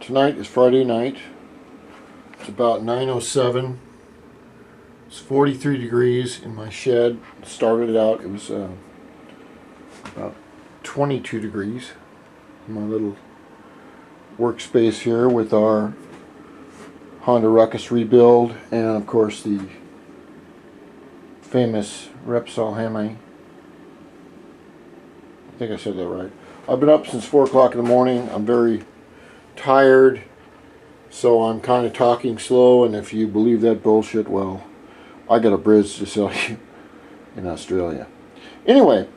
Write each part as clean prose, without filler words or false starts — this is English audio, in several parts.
Tonight is Friday night. It's about 9:07. It's 43 degrees in my shed. Started it out, it was about 22 degrees in my little workspace here with our Honda RUCKUS rebuild and of course the famous Repsol Hemi. I think I said that right. I've been up since 4 o'clock in the morning. I'm very tired, so I'm kind of talking slow, and if you believe that bullshit, well, I got a bridge to sell you in Australia. Anyway,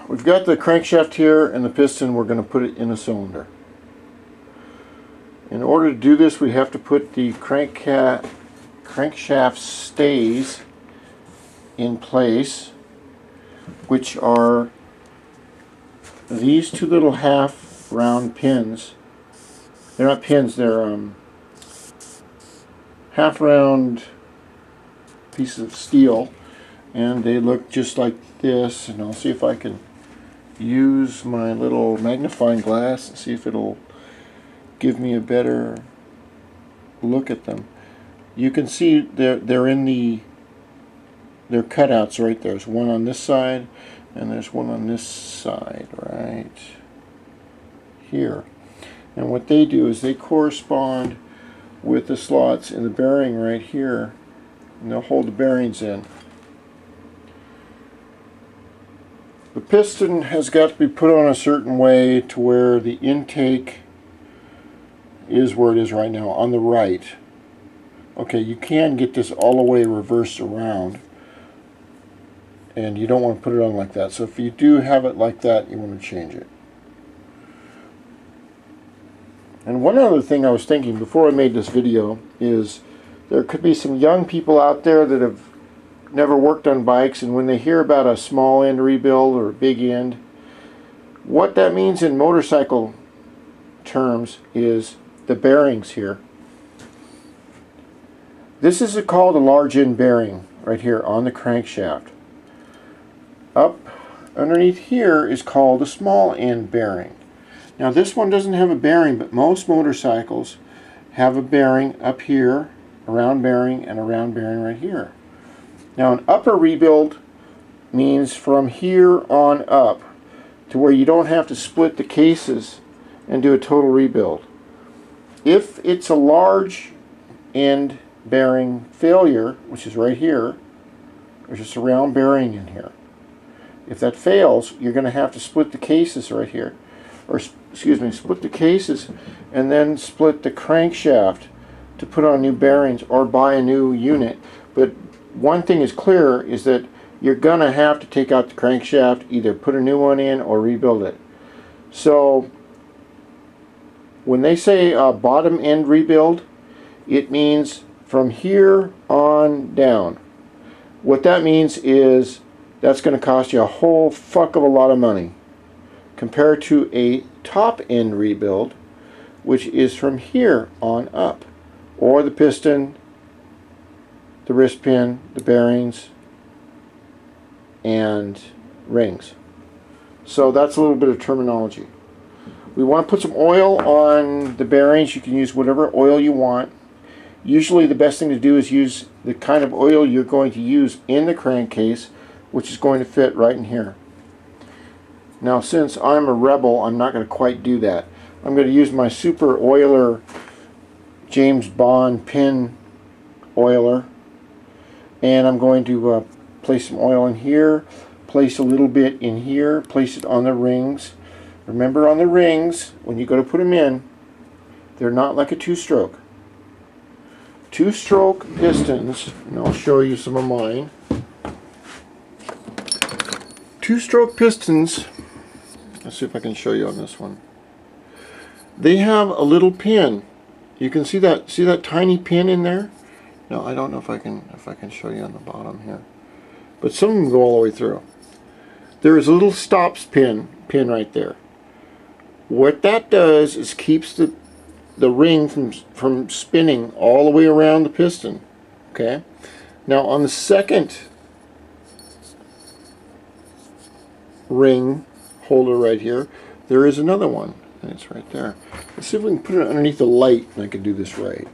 we've got the crankshaft here and the piston. We're going to put it in a cylinder. In order to do this, we have to put the crankshaft stays in place, which are these two little half round pins. They're not pins, they're half round pieces of steel, and they look just like this. And I'll see if I can use my little magnifying glass and see if it'll give me a better look at them. You can see they're in the they're cutouts right there. There's one on this side and there's one on this side right here. And what they do is they correspond with the slots in the bearing right here, and they'll hold the bearings in. The piston has got to be put on a certain way to where the intake is where it is right now, on the right. Okay, you can get this all the way reversed around, and you don't want to put it on like that. So if you do have it like that, you want to change it. And one other thing I was thinking before I made this video is there could be some young people out there that have never worked on bikes, and when they hear about a small end rebuild or a big end, what that means in motorcycle terms is the bearings here. This is called a large end bearing right here on the crankshaft. Up underneath here is called a small end bearing. Now this one doesn't have a bearing, but most motorcycles have a bearing up here, a round bearing, and a round bearing right here. Now an upper rebuild means from here on up to where you don't have to split the cases and do a total rebuild. If it's a large end bearing failure, which is right here, there's just a round bearing in here. If that fails, you're going to have to split the cases right here, or excuse me, split the cases and then split the crankshaft to put on new bearings or buy a new unit. But one thing is clear is that you're going to have to take out the crankshaft, either put a new one in or rebuild it. So when they say bottom end rebuild, it means from here on down. What that means is that's going to cost you a whole fuck of a lot of money compared to a top end rebuild, which is from here on up, or the piston, the wrist pin, the bearings, and rings. So that's a little bit of terminology. We want to put some oil on the bearings. You can use whatever oil you want. Usually the best thing to do is use the kind of oil you're going to use in the crankcase, which is going to fit right in here. Now since I'm a rebel, I'm not going to quite do that. I'm going to use my super oiler James Bond pin oiler, and I'm going to place some oil in here, place a little bit in here, place it on the rings. Remember, on the rings, when you go to put them in, they're not like a two-stroke. Two-stroke pistons, and I'll show you some of mine. Two-stroke pistons, let's see if I can show you on this one. They have a little pin. You can see that tiny pin in there? No, I don't know if I can show you on the bottom here. But some of them go all the way through. There is a little stops pin right there. What that does is keeps the ring from spinning all the way around the piston. Okay? Now on the second ring holder right here, there is another one, and it's right there. Let's see if we can put it underneath the light, and I can do this right.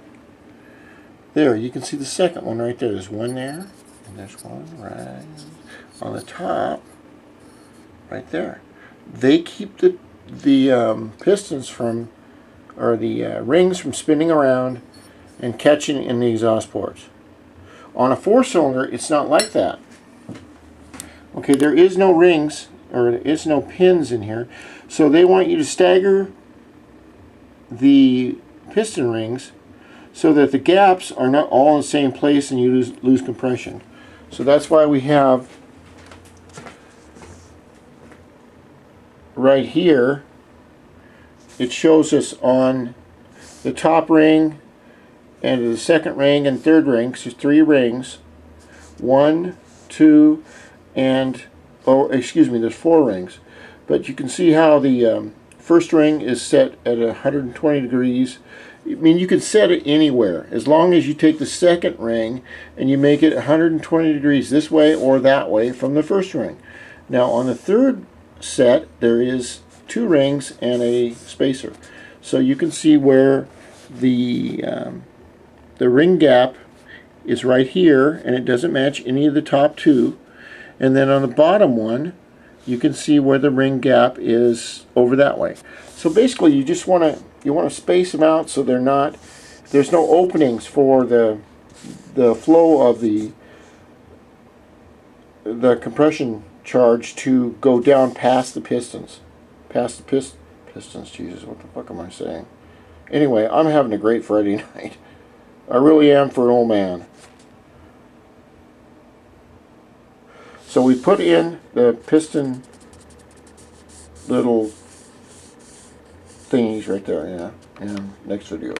There, you can see the second one right there. There's one there, and there's one right on the top, right there. They keep the pistons from, or the rings from spinning around and catching in the exhaust ports. On a 4-cylinder, it's not like that. Okay, there is no rings, or there is no pins in here, so they want you to stagger the piston rings so that the gaps are not all in the same place and you lose compression. So that's why we have right here, it shows us on the top ring and the second ring and third ring, so 3 rings, 1, 2, and, oh, excuse me, there's 4 rings. But you can see how the first ring is set at 120 degrees. I mean, you can set it anywhere, as long as you take the second ring and you make it 120 degrees this way or that way from the first ring. Now, on the third set, there is 2 rings and a spacer. So you can see where the ring gap is right here, and it doesn't match any of the top 2. And then on the bottom one, you can see where the ring gap is over that way. So basically, you just want to space them out so they're not, there's no openings for the flow of the compression charge to go down past the pistons. Past the pistons, Jesus, what the fuck am I saying? Anyway, I'm having a great Friday night. I really am for an old man. So we put in the piston little thingies right there, yeah, and next video.